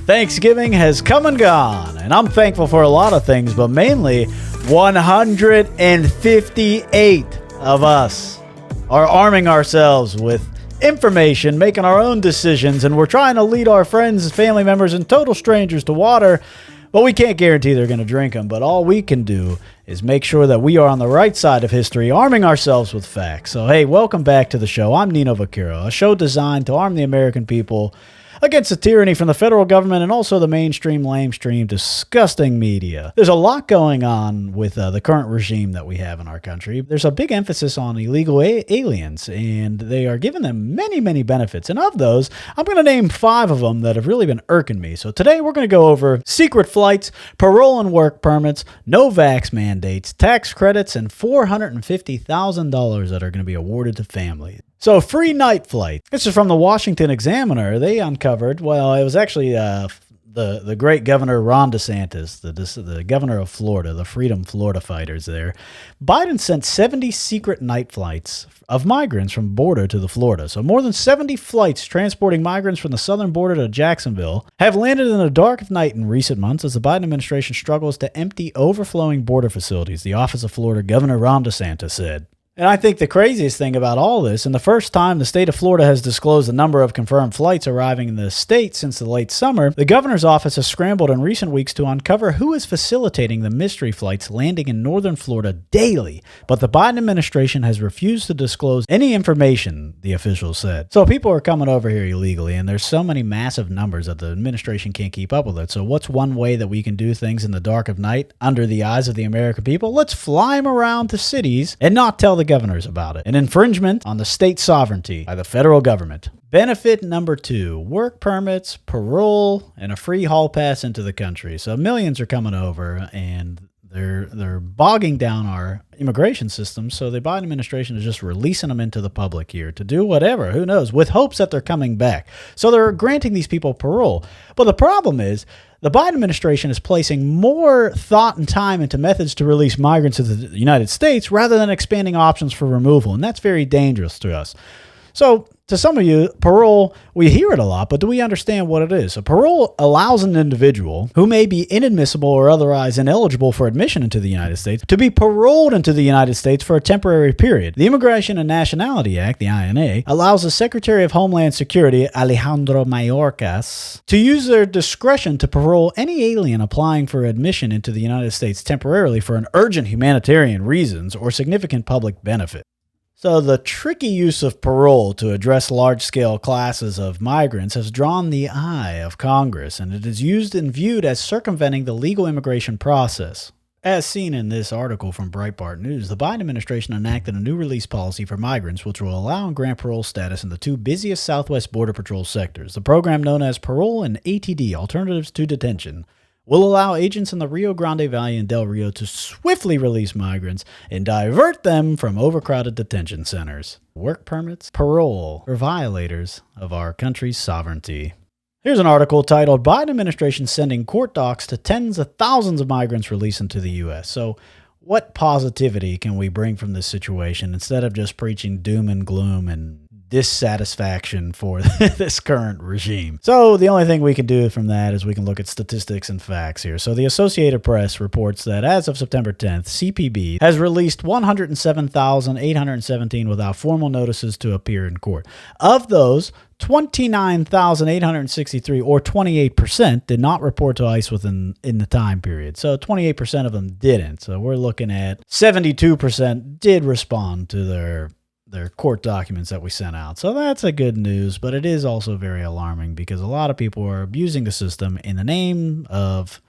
Thanksgiving has come and gone, and I'm thankful for a lot of things, but mainly 158 of us are arming ourselves with information, making our own decisions, and we're trying to lead our friends, family members, and total strangers to water, but we can't guarantee they're going to drink them. But all we can do is make sure that we are on the right side of history, arming ourselves with facts. So, hey, welcome back to the show. I'm Nino, a show designed to arm the American people against the tyranny from the federal government and also the mainstream, lamestream, disgusting media. There's a lot going on with the current regime that we have in our country. There's a big emphasis on illegal aliens, and they are giving them many, many benefits. And of those, I'm going to name 5 of them that have really been irking me. So today we're going to go over secret flights, parole and work permits, no vax mandates, tax credits, and $450,000 that are going to be awarded to families. So, free night flight. This is from the Washington Examiner. They uncovered, well, it was actually the great Governor Ron DeSantis, the governor of Florida, the Freedom Florida fighters there. Biden sent 70 secret night flights of migrants from border to the Florida. So more than 70 flights transporting migrants from the southern border to Jacksonville have landed in the dark of night in recent months as the Biden administration struggles to empty overflowing border facilities, the office of Florida Governor Ron DeSantis said. And I think the craziest thing about all this, and the first time the state of Florida has disclosed the number of confirmed flights arriving in the state since the late summer, the governor's office has scrambled in recent weeks to uncover who is facilitating the mystery flights landing in northern Florida daily. But the Biden administration has refused to disclose any information, the officials said. So people are coming over here illegally, and there's so many massive numbers that the administration can't keep up with it. So what's one way that we can do things in the dark of night under the eyes of the American people? Let's fly them around to cities and not tell the governors about it. An infringement on the state sovereignty by the federal government. Benefit number 2, work permits, parole, and a free hall pass into the country. So millions are coming over, and they're bogging down our immigration system, so the Biden administration is just releasing them into the public here to do whatever, who knows, with hopes that they're coming back. So they're granting these people parole. But the problem is, the Biden administration is placing more thought and time into methods to release migrants to the United States rather than expanding options for removal, and that's very dangerous to us. So, to some of you, parole, we hear it a lot, but do we understand what it is? So parole allows an individual who may be inadmissible or otherwise ineligible for admission into the United States to be paroled into the United States for a temporary period. The Immigration and Nationality Act, the INA, allows the Secretary of Homeland Security, Alejandro Mayorkas, to use their discretion to parole any alien applying for admission into the United States temporarily for an urgent humanitarian reasons or significant public benefit. So the tricky use of parole to address large-scale classes of migrants has drawn the eye of Congress, and it is used and viewed as circumventing the legal immigration process. As seen in this article from Breitbart News, the Biden administration enacted a new release policy for migrants which will allow and grant parole status in the 2 busiest Southwest Border Patrol sectors. The program known as Parole and ATD, Alternatives to Detention, will allow agents in the Rio Grande Valley and Del Rio to swiftly release migrants and divert them from overcrowded detention centers. Work permits, parole for violators of our country's sovereignty. Here's an article titled, Biden Administration Sending Court Docs to Tens of Thousands of Migrants Released into the U.S. So what positivity can we bring from this situation instead of just preaching doom and gloom and dissatisfaction for this current regime? So the only thing we can do from that is we can look at statistics and facts here. So the Associated Press reports that as of September 10th, CPB has released 107,817 without formal notices to appear in court. Of those, 29,863 or 28% did not report to ICE in the time period. So 28% of them didn't. So we're looking at 72% did respond to their court documents that we sent out. So that's a good news, but it is also very alarming because a lot of people are abusing the system in the name of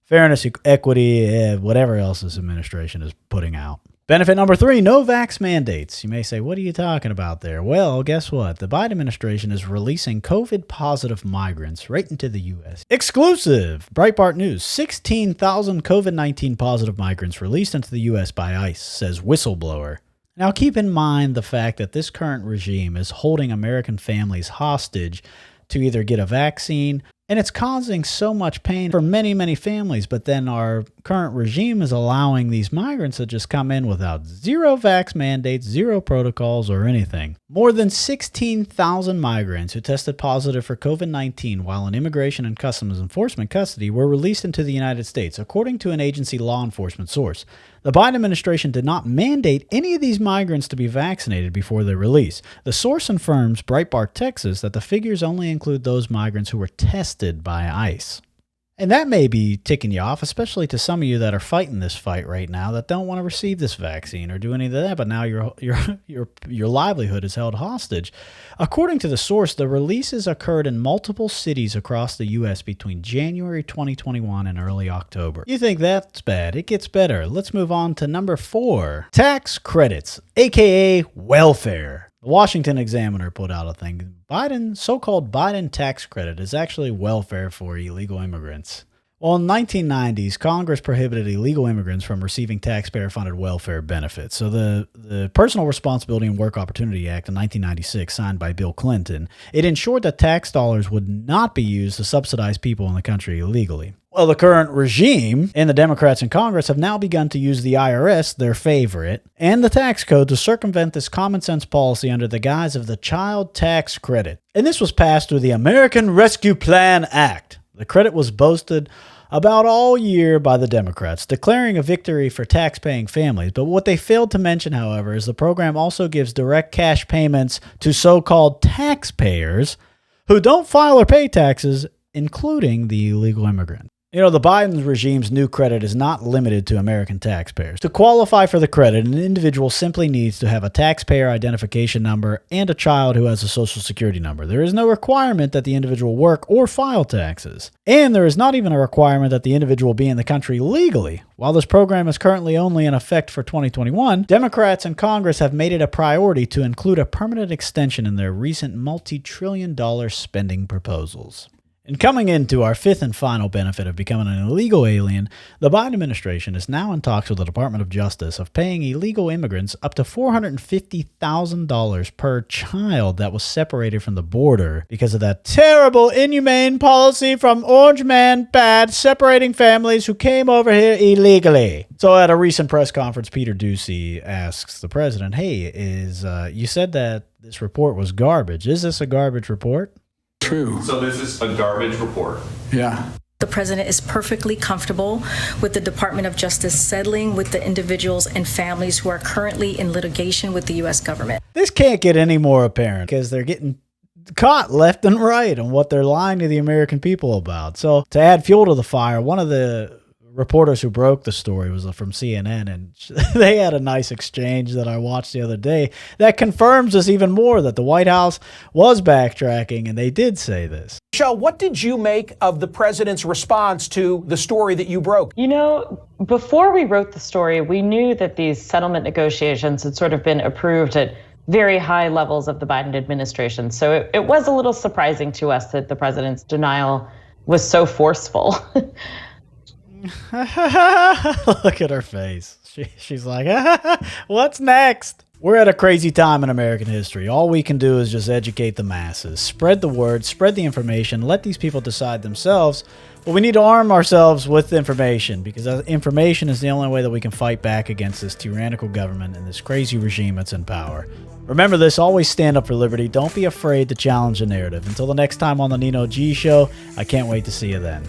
fairness, equity, whatever else this administration is putting out. Benefit number 3, no vax mandates. You may say, what are you talking about there? Well, guess what? The Biden administration is releasing COVID-positive migrants right into the U.S. Exclusive! Breitbart News, 16,000 COVID-19 positive migrants released into the U.S. by ICE, says whistleblower. Now, keep in mind the fact that this current regime is holding American families hostage to either get a vaccine, and it's causing so much pain for many, many families, but then our current regime is allowing these migrants to just come in without zero vax mandates, zero protocols, or anything. More than 16,000 migrants who tested positive for COVID-19 while in Immigration and Customs Enforcement custody were released into the United States, according to an agency law enforcement source. The Biden administration did not mandate any of these migrants to be vaccinated before their release. The source informs Breitbart, Texas, that the figures only include those migrants who were tested by ICE. And that may be ticking you off, especially to some of you that are fighting this fight right now that don't want to receive this vaccine or do any of that, but now your livelihood is held hostage. According to the source, the releases occurred in multiple cities across the U.S. between January 2021 and early October. You think that's bad? It gets better. Let's move on to number 4. Tax credits, aka welfare. The Washington Examiner put out a thing. So-called Biden tax credit is actually welfare for illegal immigrants. Well, in the 1990s, Congress prohibited illegal immigrants from receiving taxpayer-funded welfare benefits. So the Personal Responsibility and Work Opportunity Act of 1996, signed by Bill Clinton, it ensured that tax dollars would not be used to subsidize people in the country illegally. Well, the current regime and the Democrats in Congress have now begun to use the IRS, their favorite, and the tax code to circumvent this common sense policy under the guise of the Child Tax Credit. And this was passed through the American Rescue Plan Act. The credit was boasted about all year by the Democrats, declaring a victory for tax-paying families. But what they failed to mention, however, is the program also gives direct cash payments to so-called taxpayers who don't file or pay taxes, including the illegal immigrant. You know, the Biden regime's new credit is not limited to American taxpayers. To qualify for the credit, an individual simply needs to have a taxpayer identification number and a child who has a social security number. There is no requirement that the individual work or file taxes. And there is not even a requirement that the individual be in the country legally. While this program is currently only in effect for 2021, Democrats in Congress have made it a priority to include a permanent extension in their recent multi-trillion-dollar spending proposals. And coming into our 5th and final benefit of becoming an illegal alien, the Biden administration is now in talks with the Department of Justice of paying illegal immigrants up to $450,000 per child that was separated from the border because of that terrible, inhumane policy from Orange Man Bad separating families who came over here illegally. So at a recent press conference, Peter Doocy asks the president, hey, you said that this report was garbage. Is this a garbage report? True. So this is a garbage report. Yeah. The president is perfectly comfortable with the Department of Justice settling with the individuals and families who are currently in litigation with the U.S. government. This can't get any more apparent because they're getting caught left and right on what they're lying to the American people about. So to add fuel to the fire, one of the reporters who broke the story was from CNN, and they had a nice exchange that I watched the other day that confirms us even more that the White House was backtracking, and they did say this. Michelle, what did you make of the president's response to the story that you broke? You know, before we wrote the story, we knew that these settlement negotiations had sort of been approved at very high levels of the Biden administration. So it was a little surprising to us that the president's denial was so forceful. Look at her face. She's like, what's next? We're at a crazy time in American history. All we can do is just educate the masses, spread the word, spread the information, let these people decide themselves. But we need to arm ourselves with information because information is the only way that we can fight back against this tyrannical government and this crazy regime that's in power. Remember this, always stand up for liberty. Don't be afraid to challenge the narrative. Until the next time on the Nino G Show, I can't wait to see you then.